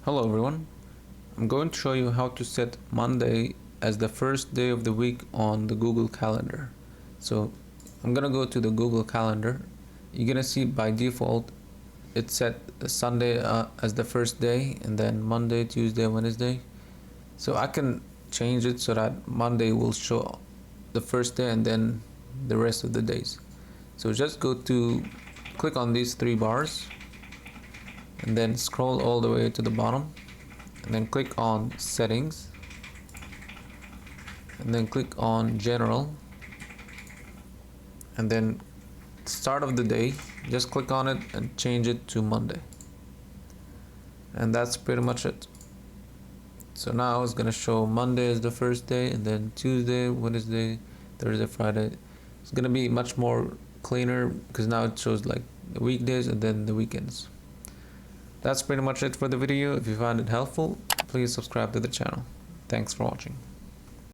Hello everyone, I'm going to show you how to set Monday as the first day of the week on the Google Calendar. So I'm gonna go to the Google Calendar. You're gonna see by default it's set Sunday as the first day, and then Monday, Tuesday, Wednesday. So I can change it so that Monday will show the first day and then the rest of the days. So just click on these three bars and then scroll all the way to the bottom, and then click on settings, and then click on general, and then start of the day, just click on it and change it to Monday, and that's pretty much it. So now it's gonna show Monday as the first day, and then Tuesday, Wednesday, Thursday, Friday. It's gonna be much more cleaner because now it shows like the weekdays and then the weekends. That's pretty much it for the video. If you found it helpful, please subscribe to the channel. Thanks for watching.